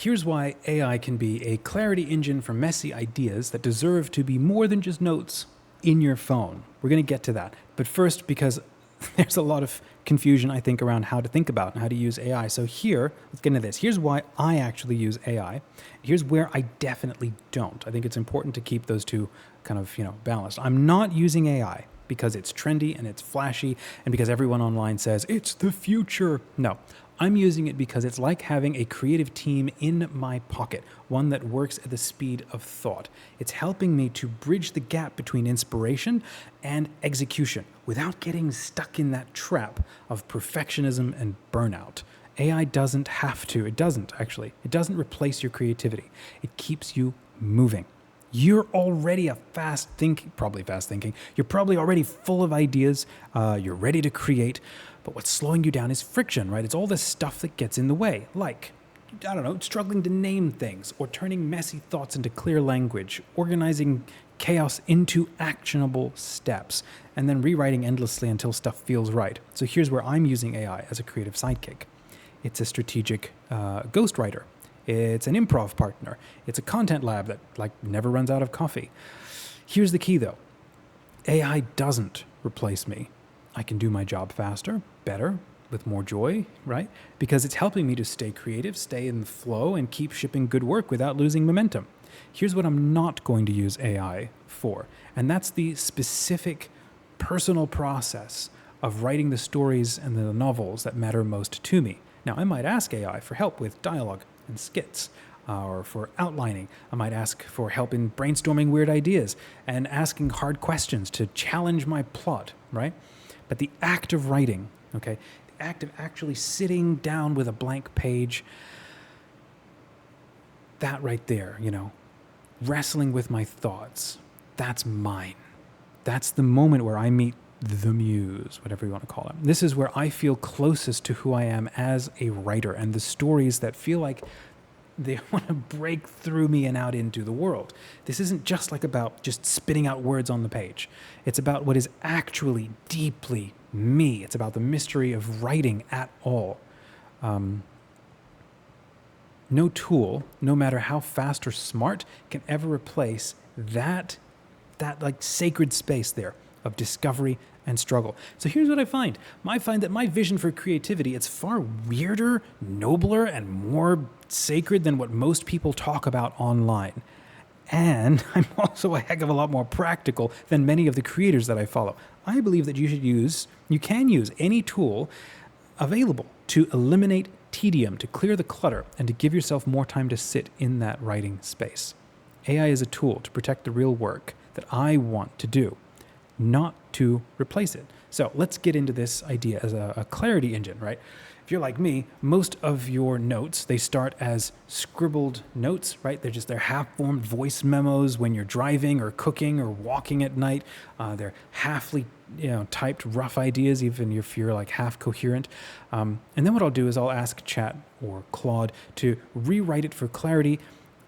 Here's why AI can be a clarity engine for messy ideas that deserve to be more than just notes in your phone. We're going to get to that. But first, because there's a lot of confusion, I think, around how to think about and how to use AI. So here, let's get into this. Here's why I actually use AI. Here's where I definitely don't. I think it's important to keep those two kind of, balanced. I'm not using AI because it's trendy and it's flashy and because everyone online says it's the future. No, I'm using it because it's like having a creative team in my pocket, one that works at the speed of thought. It's helping me to bridge the gap between inspiration and execution without getting stuck in that trap of perfectionism and burnout. AI doesn't have to. It doesn't, actually. It doesn't replace your creativity. It keeps you moving. You're already probably fast thinking. You're probably already full of ideas. You're ready to create. But what's slowing you down is friction, right? It's all this stuff that gets in the way, like, struggling to name things or turning messy thoughts into clear language, organizing chaos into actionable steps, and then rewriting endlessly until stuff feels right. So here's where I'm using AI as a creative sidekick. It's a strategic ghostwriter. It's an improv partner. It's a content lab that never runs out of coffee. Here's the key though. AI doesn't replace me. I can do my job faster, better, with more joy, right? Because it's helping me to stay creative, stay in the flow, and keep shipping good work without losing momentum. Here's what I'm not going to use AI for, and that's the specific personal process of writing the stories and the novels that matter most to me. Now, I might ask AI for help with dialogue and skits, or for outlining. I might ask for help in brainstorming weird ideas and asking hard questions to challenge my plot, right? But the act of writing, the act of actually sitting down with a blank page, that right there, wrestling with my thoughts, that's mine. That's the moment where I meet the muse, whatever you want to call it. This is where I feel closest to who I am as a writer and the stories that feel like they want to break through me and out into the world. This isn't just about just spitting out words on the page. It's about what is actually deeply me. It's about the mystery of writing at all. No tool, no matter how fast or smart, can ever replace that sacred space there of discovery and struggle. So here's what I find. I find that my vision for creativity, it's far weirder, nobler, and more sacred than what most people talk about online. And I'm also a heck of a lot more practical than many of the creators that I follow. I believe that you can use any tool available to eliminate tedium, to clear the clutter, and to give yourself more time to sit in that writing space. AI is a tool to protect the real work that I want to do, not to replace it. So let's get into this idea as a clarity engine, right? If you're like me, most of your notes, they start as scribbled notes, right? They're half-formed voice memos when you're driving or cooking or walking at night. They're halfly, typed rough ideas, even if you're half coherent. And then what I'll do is I'll ask Chat or Claude to rewrite it for clarity,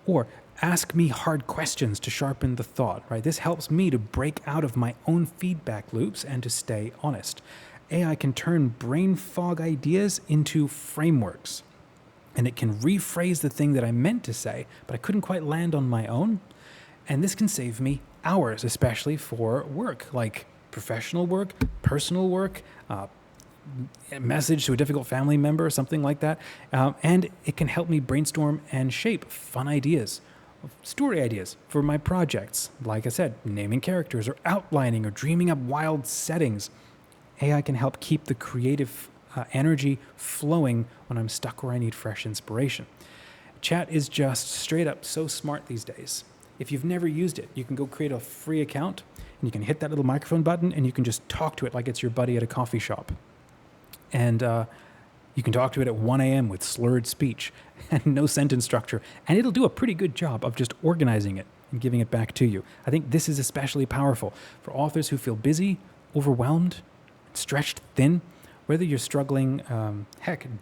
or ask me hard questions to sharpen the thought, right? This helps me to break out of my own feedback loops and to stay honest. AI can turn brain fog ideas into frameworks, and it can rephrase the thing that I meant to say, but I couldn't quite land on my own. And this can save me hours, especially for work, like professional work, personal work, a message to a difficult family member, something like that. And it can help me brainstorm and shape fun ideas, story ideas for my projects. Like I said, naming characters or outlining or dreaming up wild settings. AI can help keep the creative energy flowing when I'm stuck or I need fresh inspiration. Chat is just straight up so smart these days. If you've never used it, you can go create a free account and you can hit that little microphone button and you can just talk to it like it's your buddy at a coffee shop. And you can talk to it at 1 a.m. with slurred speech and no sentence structure, and it'll do a pretty good job of just organizing it and giving it back to you. I think this is especially powerful for authors who feel busy, overwhelmed, stretched thin, whether you're struggling,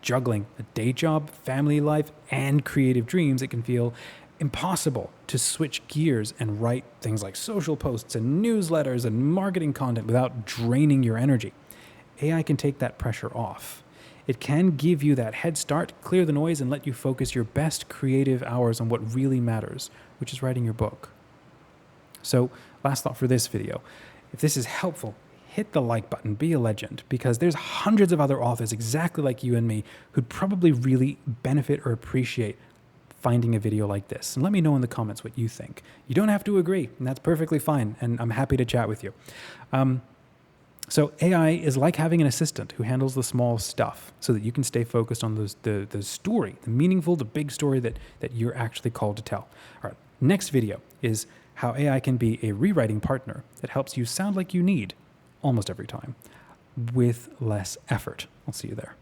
juggling a day job, family life, and creative dreams. It can feel impossible to switch gears and write things like social posts and newsletters and marketing content without draining your energy. AI can take that pressure off. It can give you that head start, clear the noise, and let you focus your best creative hours on what really matters, which is writing your book. So, last thought for this video. If this is helpful, hit the like button, be a legend, because there's hundreds of other authors exactly like you and me who'd probably really benefit or appreciate finding a video like this. And let me know in the comments what you think. You don't have to agree, and that's perfectly fine, and I'm happy to chat with you. So AI is like having an assistant who handles the small stuff so that you can stay focused on the story, the meaningful, the big story that you're actually called to tell. All right, next video is how AI can be a rewriting partner that helps you sound like you need almost every time with less effort. I'll see you there.